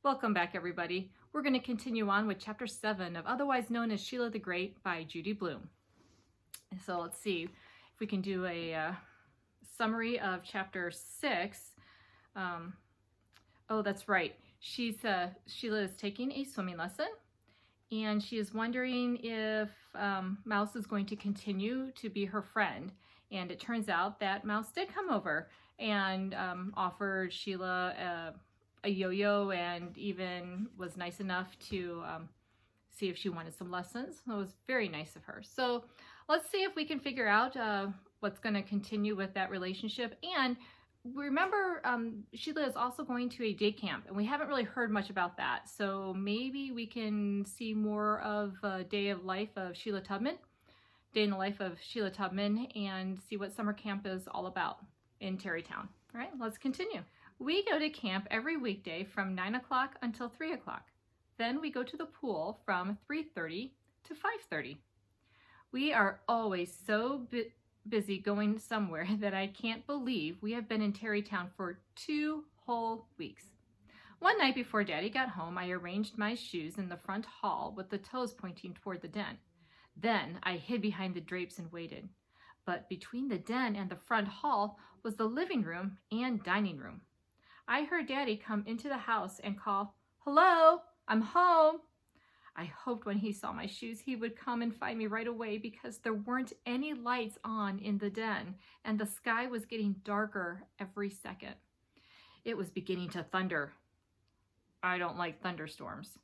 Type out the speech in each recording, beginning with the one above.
Welcome back, everybody. We're going to continue on with Chapter 7 of Otherwise Known as Sheila the Great by Judy Blume. So let's see if we can do a summary of Chapter 6. Oh, that's right. Sheila is taking a swimming lesson, and she is wondering if Mouse is going to continue to be her friend. And it turns out that Mouse did come over and offered Sheila a yo-yo and even was nice enough to see if she wanted some lessons. It was very nice of her. So let's see if we can figure out what's going to continue with that relationship. And remember, Sheila is also going to a day camp, and we haven't really heard much about that. So maybe we can see more of a day in the life of Sheila Tubman, and see what summer camp is all about in Tarrytown. All right, let's continue. We go to camp every weekday from 9 o'clock until 3 o'clock. Then we go to the pool from 3:30 to 5:30. We are always so busy going somewhere that I can't believe we have been in Tarrytown for 2 whole weeks. One night before Daddy got home, I arranged my shoes in the front hall with the toes pointing toward the den. Then I hid behind the drapes and waited. But between the den and the front hall was the living room and dining room. I heard Daddy come into the house and call, "Hello, I'm home." I hoped when he saw my shoes he would come and find me right away, because there weren't any lights on in the den and the sky was getting darker every second. It was beginning to thunder. I don't like thunderstorms.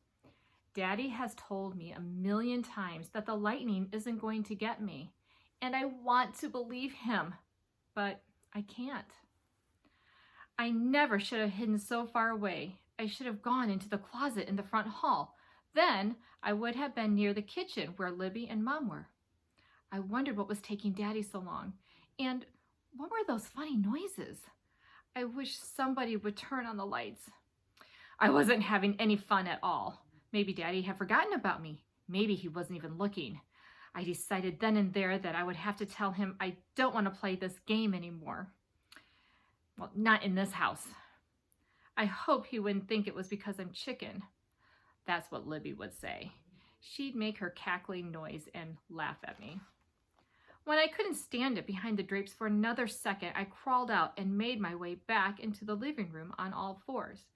Daddy has told me 1,000,000 times that the lightning isn't going to get me, and I want to believe him, but I can't. I never should have hidden so far away. I should have gone into the closet in the front hall. Then I would have been near the kitchen where Libby and Mom were. I wondered what was taking Daddy so long, and what were those funny noises? I wish somebody would turn on the lights. I wasn't having any fun at all. Maybe Daddy had forgotten about me. Maybe he wasn't even looking. I decided then and there that I would have to tell him I don't want to play this game anymore. Well, not in this house. I hope he wouldn't think it was because I'm chicken. That's what Libby would say. She'd make her cackling noise and laugh at me. When I couldn't stand it behind the drapes for another second, I crawled out and made my way back into the living room on all fours.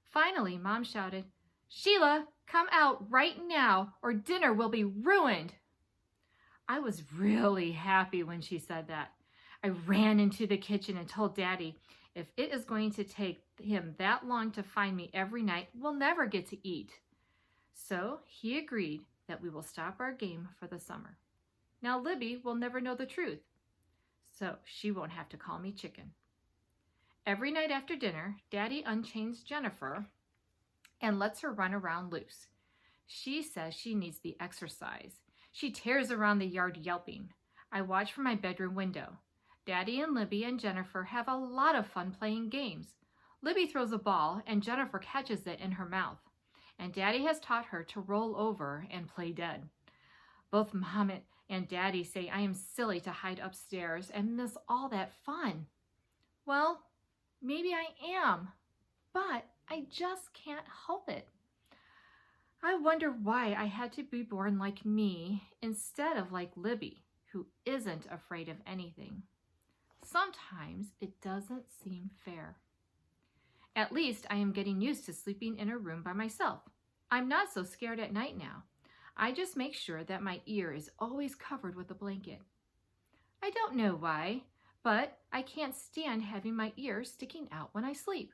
Finally, Mom shouted, "Sheila, come out right now or dinner will be ruined." I was really happy when she said that. I ran into the kitchen and told Daddy, if it is going to take him that long to find me every night, we'll never get to eat. So he agreed that we will stop our game for the summer. Now Libby will never know the truth, so she won't have to call me chicken. Every night after dinner, Daddy unchains Jennifer and lets her run around loose. She says she needs the exercise. She tears around the yard yelping. I watch from my bedroom window. Daddy and Libby and Jennifer have a lot of fun playing games. Libby throws a ball and Jennifer catches it in her mouth. And Daddy has taught her to roll over and play dead. Both Mom and Daddy say I am silly to hide upstairs and miss all that fun. Well, maybe I am, but I just can't help it. I wonder why I had to be born like me instead of like Libby, who isn't afraid of anything. Sometimes it doesn't seem fair. At least I am getting used to sleeping in a room by myself. I'm not so scared at night now. I just make sure that my ear is always covered with a blanket. I don't know why, but I can't stand having my ears sticking out when I sleep.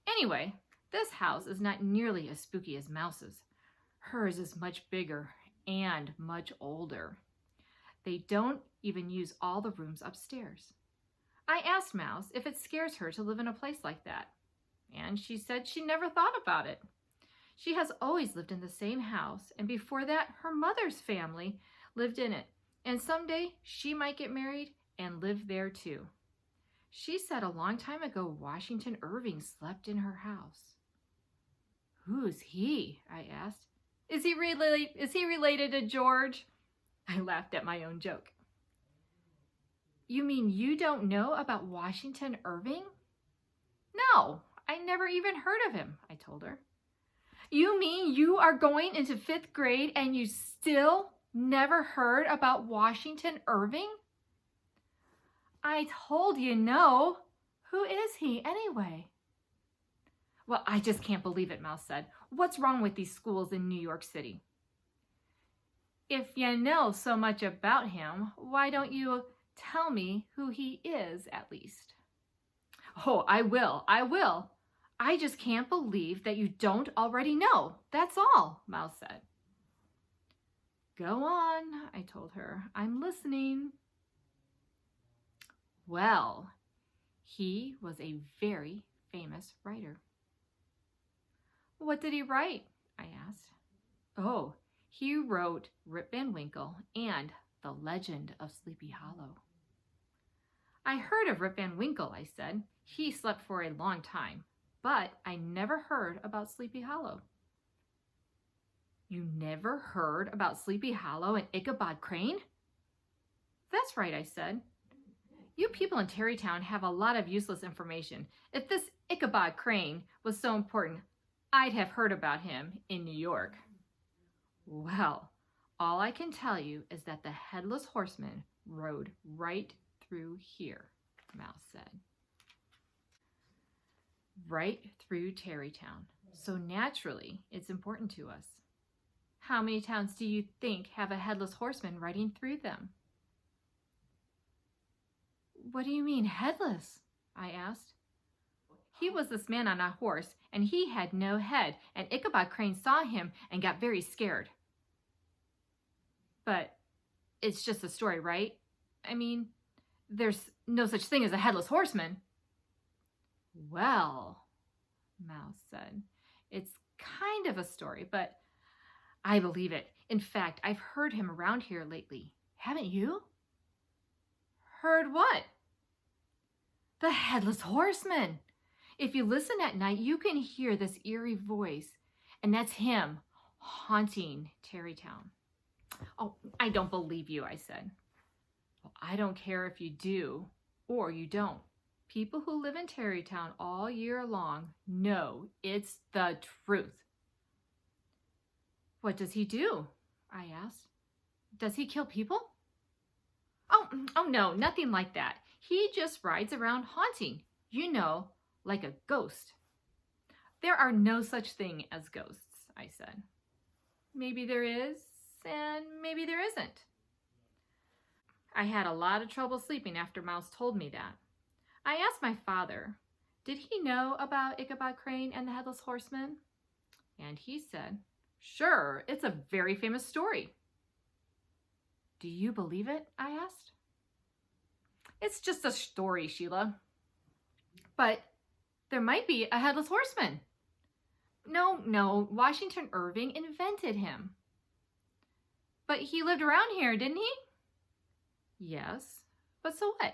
Anyway, this house is not nearly as spooky as Mouse's. Hers is much bigger and much older. They don't even use all the rooms upstairs. I asked Mouse if it scares her to live in a place like that, and she said she never thought about it. She has always lived in the same house, and before that, her mother's family lived in it, and someday she might get married and live there too. She said a long time ago Washington Irving slept in her house. Who's he? I asked. Is he related to George? I laughed at my own joke. You mean you don't know about Washington Irving? No, I never even heard of him, I told her. You mean you are going into 5th grade and you still never heard about Washington Irving? I told you no. Who is he anyway? Well, I just can't believe it, Mouse said. What's wrong with these schools in New York City? If you know so much about him, why don't you tell me who he is at least? Oh, I will. I just can't believe that you don't already know. That's all, Mouse said. Go on, I told her. I'm listening. Well, he was a very famous writer. What did he write? I asked. Oh, he wrote Rip Van Winkle and The Legend of Sleepy Hollow. I heard of Rip Van Winkle, I said. He slept for a long time, but I never heard about Sleepy Hollow. You never heard about Sleepy Hollow and Ichabod Crane? That's right, I said. You people in Tarrytown have a lot of useless information. If this Ichabod Crane was so important, I'd have heard about him in New York. Well, all I can tell you is that the Headless Horseman rode right through here, Mouse said. Right through Tarrytown. So naturally, it's important to us. How many towns do you think have a Headless Horseman riding through them? What do you mean, headless? I asked. He was this man on a horse, and he had no head, and Ichabod Crane saw him and got very scared. But it's just a story, right? I mean, there's no such thing as a headless horseman. Well, Mouse said, it's kind of a story, but I believe it. In fact, I've heard him around here lately. Haven't you? Heard what? The Headless Horseman. If you listen at night, you can hear this eerie voice, and that's him haunting Tarrytown. Oh, I don't believe you, I said. Well, I don't care if you do or you don't. People who live in Tarrytown all year long know it's the truth. What does he do? I asked. Does he kill people? Oh no, nothing like that. He just rides around haunting, you know, like a ghost. There are no such thing as ghosts, I said. Maybe there is, and maybe there isn't. I had a lot of trouble sleeping after Mouse told me that. I asked my father, did he know about Ichabod Crane and the Headless Horseman? And he said, sure, it's a very famous story. Do you believe it? I asked. It's just a story, Sheila. But there might be a Headless Horseman. No, Washington Irving invented him. But he lived around here, didn't he? Yes, but so what?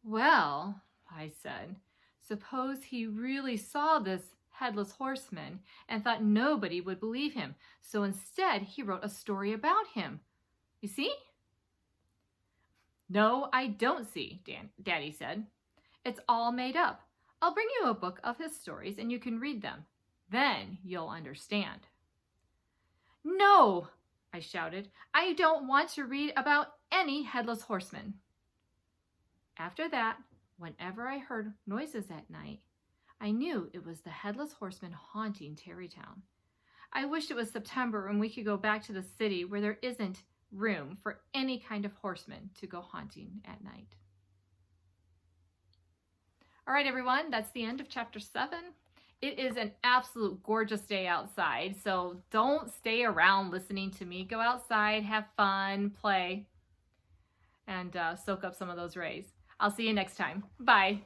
Well, I said, suppose he really saw this Headless Horseman and thought nobody would believe him. So instead, he wrote a story about him. You see? No, I don't see, Daddy said. It's all made up. I'll bring you a book of his stories and you can read them. Then you'll understand. No, I shouted. I don't want to read about any Headless Horseman. After that, whenever I heard noises at night, I knew it was the Headless Horseman haunting Tarrytown. I wished it was September and we could go back to the city where there isn't room for any kind of horseman to go haunting at night. All right, everyone, that's the end of chapter 7. It is an absolute gorgeous day outside, so don't stay around listening to me. Go outside, have fun, play, and soak up some of those rays. I'll see you next time. Bye.